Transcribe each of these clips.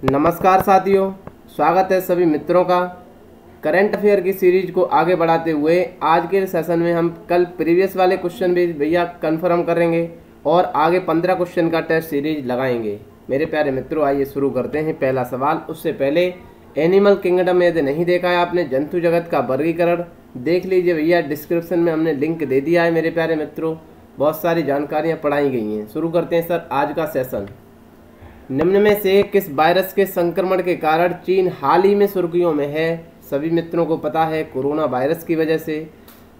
नमस्कार साथियों, स्वागत है सभी मित्रों का। करंट अफेयर की सीरीज को आगे बढ़ाते हुए आज के सेशन में हम कल प्रीवियस वाले क्वेश्चन भी भैया कंफर्म करेंगे और आगे 15 क्वेश्चन का टेस्ट सीरीज लगाएंगे। मेरे प्यारे मित्रों, आइए शुरू करते हैं। पहला सवाल, उससे पहले एनिमल किंगडम में यदि नहीं देखा है आपने जंतु जगत का वर्गीकरण, देख लीजिए भैया, डिस्क्रिप्शन में हमने लिंक दे दिया है। मेरे प्यारे मित्रों, बहुत सारी जानकारियाँ पढ़ाई गई हैं। शुरू करते हैं सर आज का सेशन। निम्न में से किस वायरस के संक्रमण के कारण चीन हाल ही में सुर्खियों में है? सभी मित्रों को पता है, कोरोना वायरस की वजह से।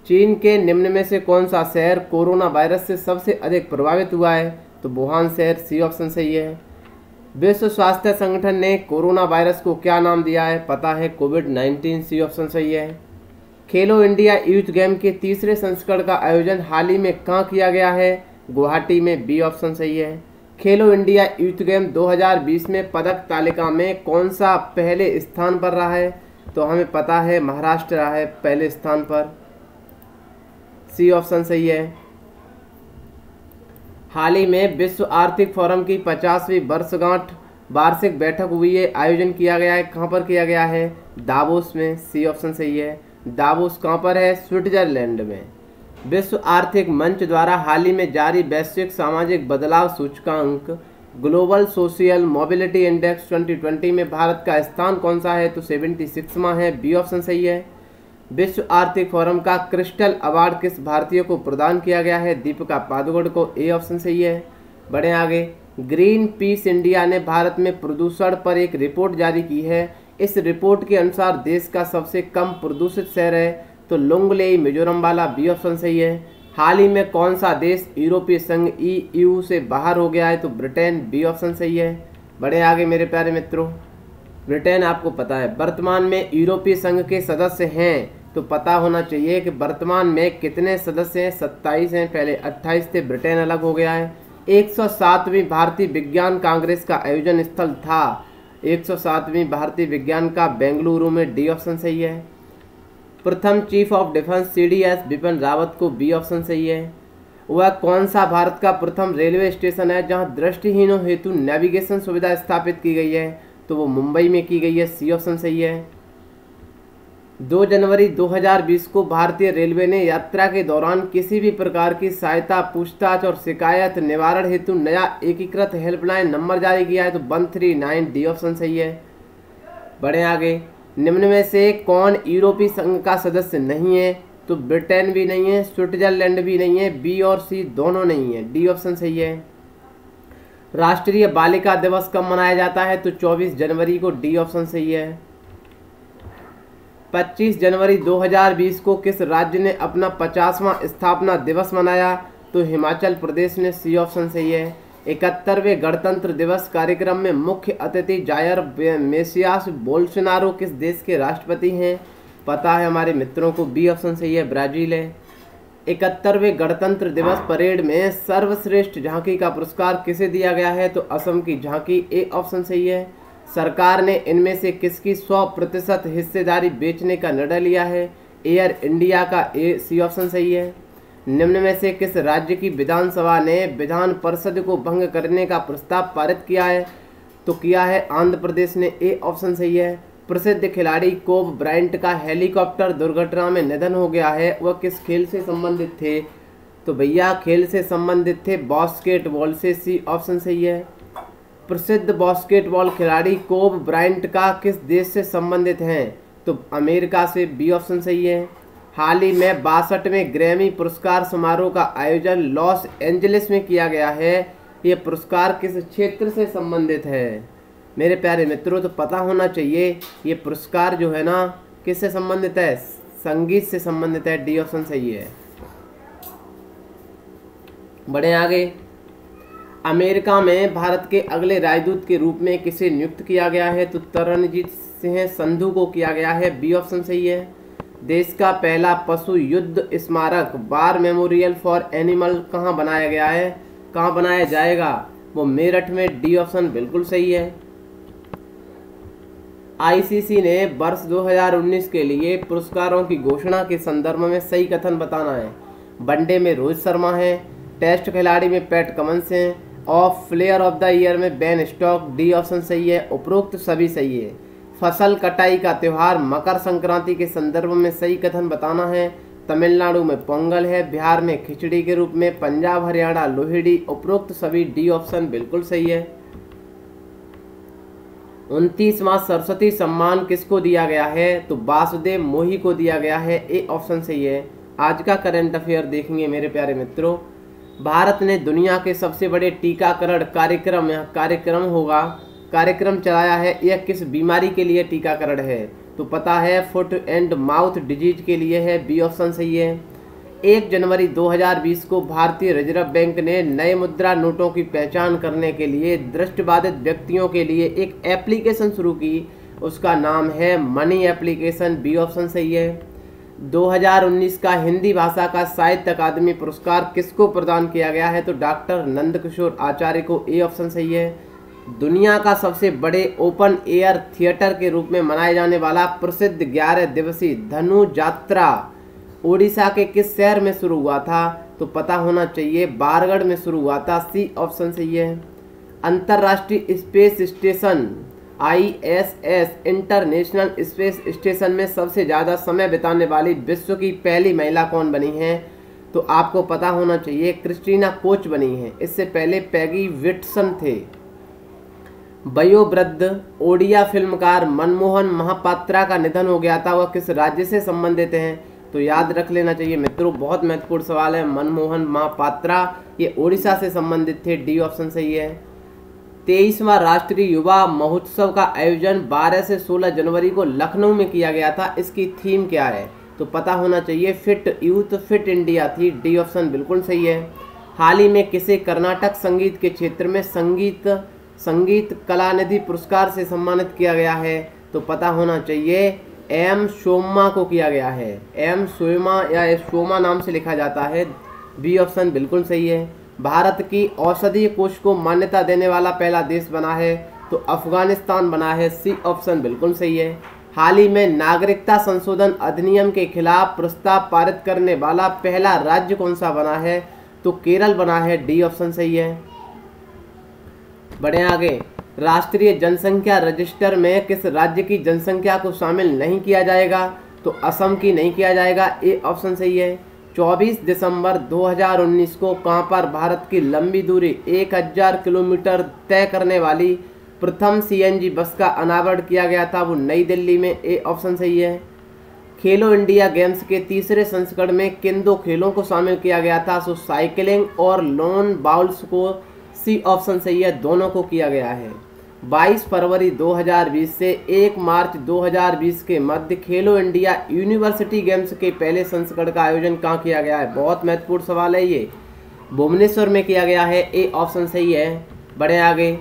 चीन के निम्न में से कौन सा शहर कोरोना वायरस से सबसे अधिक प्रभावित हुआ है? तो वुहान शहर, सी ऑप्शन सही है। विश्व स्वास्थ्य संगठन ने कोरोना वायरस को क्या नाम दिया है? पता है, कोविड-19, सी ऑप्शन सही है। खेलो इंडिया यूथ गेम के तीसरे संस्करण का आयोजन हाल ही में कहाँ किया गया है? गुवाहाटी में, बी ऑप्शन सही है। खेलो इंडिया यूथ गेम 2020 में पदक तालिका में कौन सा पहले स्थान पर रहा है? तो हमें पता है महाराष्ट्र रहा है पहले स्थान पर, सी ऑप्शन सही है। हाल ही में विश्व आर्थिक फोरम की 50वीं वर्षगांठ वार्षिक बैठक हुई है, आयोजन किया गया है, कहाँ पर किया गया है? दावोस में, सी ऑप्शन सही है। दावोस कहाँ पर है? स्विट्जरलैंड में। विश्व आर्थिक मंच द्वारा हाल ही में जारी वैश्विक सामाजिक बदलाव सूचकांक ग्लोबल सोशल मोबिलिटी इंडेक्स 2020 में भारत का स्थान कौन सा है? तो 76वां है, बी ऑप्शन सही है। विश्व आर्थिक फोरम का क्रिस्टल अवार्ड किस भारतीय को प्रदान किया गया है? दीपिका पादुकोण को, ए ऑप्शन सही है। बढ़े आगे। ग्रीन पीस इंडिया ने भारत में प्रदूषण पर एक रिपोर्ट जारी की है। इस रिपोर्ट के अनुसार देश का सबसे कम प्रदूषित शहर है तो लुंगलेई, मिजोरम वाला, बी ऑप्शन सही है। हाल ही में कौन सा देश यूरोपीय संघ EU से बाहर हो गया है? तो ब्रिटेन, बी ऑप्शन सही है। बढ़े आगे मेरे प्यारे मित्रों। ब्रिटेन आपको पता है वर्तमान में यूरोपीय संघ के सदस्य हैं, तो पता होना चाहिए कि वर्तमान में कितने सदस्य हैं? 27 हैं, पहले 28 थे, ब्रिटेन अलग हो गया है। 107वीं भारतीय विज्ञान कांग्रेस का आयोजन स्थल था 107वीं भारतीय विज्ञान का बेंगलुरु में, डी ऑप्शन सही है। प्रथम chief of defence CDS Bipin Rawat को, बी ऑप्शन सही है। वह कौन सा भारत का प्रथम रेलवे स्टेशन है जहां दृष्टिहीनों हेतु नेविगेशन सुविधा स्थापित की गई है? तो वो मुंबई में की गई है, सी ऑप्शन सही है। 2 जनवरी 2020 को भारतीय रेलवे ने यात्रा के दौरान किसी भी प्रकार की सहायता, पूछताछ और शिकायत निवारण हेतु नया एकीकृत हेल्पलाइन नंबर जारी किया है, तो 139, डी ऑप्शन सही है। बढ़े आगे। निम्न में से कौन यूरोपीय संघ का सदस्य नहीं है? तो ब्रिटेन भी नहीं है, स्विट्जरलैंड भी नहीं है, बी और सी दोनों नहीं है, डी ऑप्शन सही है। राष्ट्रीय बालिका दिवस कब मनाया जाता है? तो 24 जनवरी को, डी ऑप्शन सही है। 25 जनवरी 2020 को किस राज्य ने अपना 50वां स्थापना दिवस मनाया? तो हिमाचल प्रदेश ने, सी ऑप्शन सही है। 71वें गणतंत्र दिवस कार्यक्रम में मुख्य अतिथि जायर मेसियास बोल्सोनारो किस देश के राष्ट्रपति हैं? पता है हमारे मित्रों को, बी ऑप्शन सही है, ब्राजील है। 71वें गणतंत्र दिवस परेड में सर्वश्रेष्ठ झांकी का पुरस्कार किसे दिया गया है? तो असम की झांकी, ए ऑप्शन सही है। सरकार ने इनमें से किसकी 100% हिस्सेदारी बेचने का निर्णय लिया है? एयर इंडिया का, ए, सी ऑप्शन सही है। निम्न में से किस राज्य की विधानसभा ने विधान परिषद को भंग करने का प्रस्ताव पारित किया है? तो किया है आंध्र प्रदेश ने, ए ऑप्शन सही है। प्रसिद्ध खिलाड़ी कोब ब्रायंट का हेलीकॉप्टर दुर्घटना में निधन हो गया है, वह किस खेल से संबंधित थे? तो भैया खेल से संबंधित थे बास्केटबॉल से, सी ऑप्शन सही है। प्रसिद्ध बास्केटबॉल खिलाड़ी कोब ब्रायंट का किस देश से संबंधित हैं? तो अमेरिका से, बी ऑप्शन सही है। हाल ही में 62वें ग्रैमी पुरस्कार समारोह का आयोजन लॉस एंजलिस में किया गया है। ये पुरस्कार किस क्षेत्र से संबंधित है? मेरे प्यारे मित्रों, तो पता होना चाहिए ये पुरस्कार जो है ना किससे संबंधित है? संगीत से संबंधित है, डी ऑप्शन सही है। बढ़े आगे। अमेरिका में भारत के अगले राजदूत के रूप में किसे नियुक्त किया गया है? तो तरनजीत सिंह संधू को किया गया है, बी ऑप्शन सही है। देश का पहला पशु युद्ध स्मारक वार मेमोरियल फॉर एनिमल कहाँ बनाया गया है? कहाँ बनाया जाएगा? वो मेरठ में, डी ऑप्शन बिल्कुल सही है। ICC ने वर्ष 2019 के लिए पुरस्कारों की घोषणा के संदर्भ में सही कथन बताना है। वनडे में रोहित शर्मा है, टेस्ट खिलाड़ी में पैट कमिंस हैं, of player of the year में बेन स्टोक्स, डी ऑप्शन सही है। उपरोक्त सभी सही है। फसल कटाई का त्यौहार मकर संक्रांति के संदर्भ में सही कथन बताना है। तमिलनाडु में पोंगल है, बिहार में खिचड़ी के रूप में, पंजाब हरियाणा लोहड़ी। उपरोक्त सभी डी ऑप्शन बिल्कुल सही है। 29वां सरस्वती सम्मान किसको दिया गया है? तो वासुदेव मोही को दिया गया है। ए ऑप्शन सही है। आज का करंट अफेयर देखेंगे मेरे प्यारे मित्रों। भारत ने दुनिया के सबसे बड़े टीकाकरण कार्यक्रम चलाया है। यह किस बीमारी के लिए टीकाकरण है? तो पता है फुट एंड माउथ डिजीज के लिए है। बी ऑप्शन सही है। 1 जनवरी 2020 को भारतीय रिजर्व बैंक ने नए मुद्रा नोटों की पहचान करने के लिए दृष्टिबाधित व्यक्तियों के लिए एक एप्लीकेशन शुरू की। उसका नाम है मनी एप्लीकेशन। बी ऑप्शन सही है। 2019 का हिंदी भाषा का साहित्य अकादमी पुरस्कार किसको प्रदान किया गया है? तो डॉक्टर नंदकिशोर आचार्य को। ए ऑप्शन सही है। दुनिया का सबसे बड़े ओपन एयर थिएटर के रूप में मनाया जाने वाला प्रसिद्ध 11 दिवसीय धनु यात्रा ओडिशा के किस शहर में शुरू हुआ था? तो पता होना चाहिए बारगढ़ में शुरू हुआ था। सी ऑप्शन सही है। अंतर्राष्ट्रीय space station ISS international space station में सबसे ज़्यादा समय बिताने वाली विश्व की पहली महिला कौन बनी है? तो आपको पता होना चाहिए क्रिस्टीना कोच बनी है। इससे पहले पैगी विटसन थे। वयोवृद्ध ओडिया फिल्मकार मनमोहन महापात्रा का निधन हो गया था। वह किस राज्य से संबंधित हैं? तो याद रख लेना चाहिए मित्रों, बहुत महत्वपूर्ण सवाल है। मनमोहन महापात्रा ये ओडिशा से संबंधित थे। डी ऑप्शन सही है। 23वां राष्ट्रीय युवा महोत्सव का आयोजन 12 से 16 जनवरी को लखनऊ में किया गया था। इसकी थीम क्या है? तो पता होना चाहिए फिट यूथ फिट इंडिया थी। डी ऑप्शन बिल्कुल सही है। हाल ही में किसे कर्नाटक संगीत के क्षेत्र में संगीत कलानिधि पुरस्कार से सम्मानित किया गया है? तो पता होना चाहिए एम सोमा को किया गया है। एम सोमा या सोमा नाम से लिखा जाता है। बी ऑप्शन बिल्कुल सही है। भारत की औषधीय कोष को मान्यता देने वाला पहला देश बना है? तो अफगानिस्तान बना है। सी ऑप्शन बिल्कुल सही है। हाल ही में नागरिकता संशोधन अधिनियम के खिलाफ प्रस्ताव पारित करने वाला पहला राज्य कौन सा बना है? तो केरल बना है। डी ऑप्शन सही है। बढ़े आगे। राष्ट्रीय जनसंख्या रजिस्टर में किस राज्य की जनसंख्या को शामिल नहीं किया जाएगा? तो असम की नहीं किया जाएगा। ए ऑप्शन सही है। 24 दिसंबर 2019 को कहां पर भारत की लंबी दूरी 1000 किलोमीटर तय करने वाली प्रथम CNG बस का अनावरण किया गया था? वो नई दिल्ली में। ए ऑप्शन सही है। खेलो इंडिया गेम्स के तीसरे संस्करण में किन 2 खेलों को शामिल किया गया था? सो साइकिलिंग और लॉन बाउल्स को। सी ऑप्शन सही है। दोनों को किया गया है। 22 फरवरी 2020 से 1 मार्च 2020 के मध्य खेलो इंडिया यूनिवर्सिटी गेम्स के पहले संस्करण का आयोजन कहाँ किया गया है? बहुत महत्वपूर्ण सवाल है ये। भुवनेश्वर में किया गया है। ए ऑप्शन सही है। बढ़े आगे।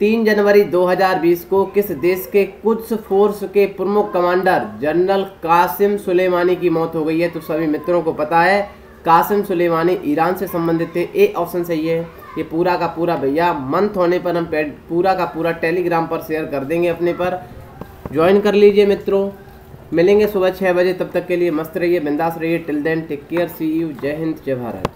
3 जनवरी 2020 को किस देश के कुद्स फोर्स के प्रमुख कमांडर जनरल कासिम सुलेमानी की मौत हो गई है? तो सभी मित्रों को पता है कासिम सुलेमानी ईरान से संबंधित थे। ए ऑप्शन सही है। ये पूरा का पूरा भैया मंथ होने पर हम पूरा का पूरा टेलीग्राम पर शेयर कर देंगे। अपने पर ज्वाइन कर लीजिए मित्रों। मिलेंगे सुबह 6 बजे। तब तक के लिए मस्त रहिए, बिंदास रहिए। Till then take care, see you. जय हिंद, जय भारत।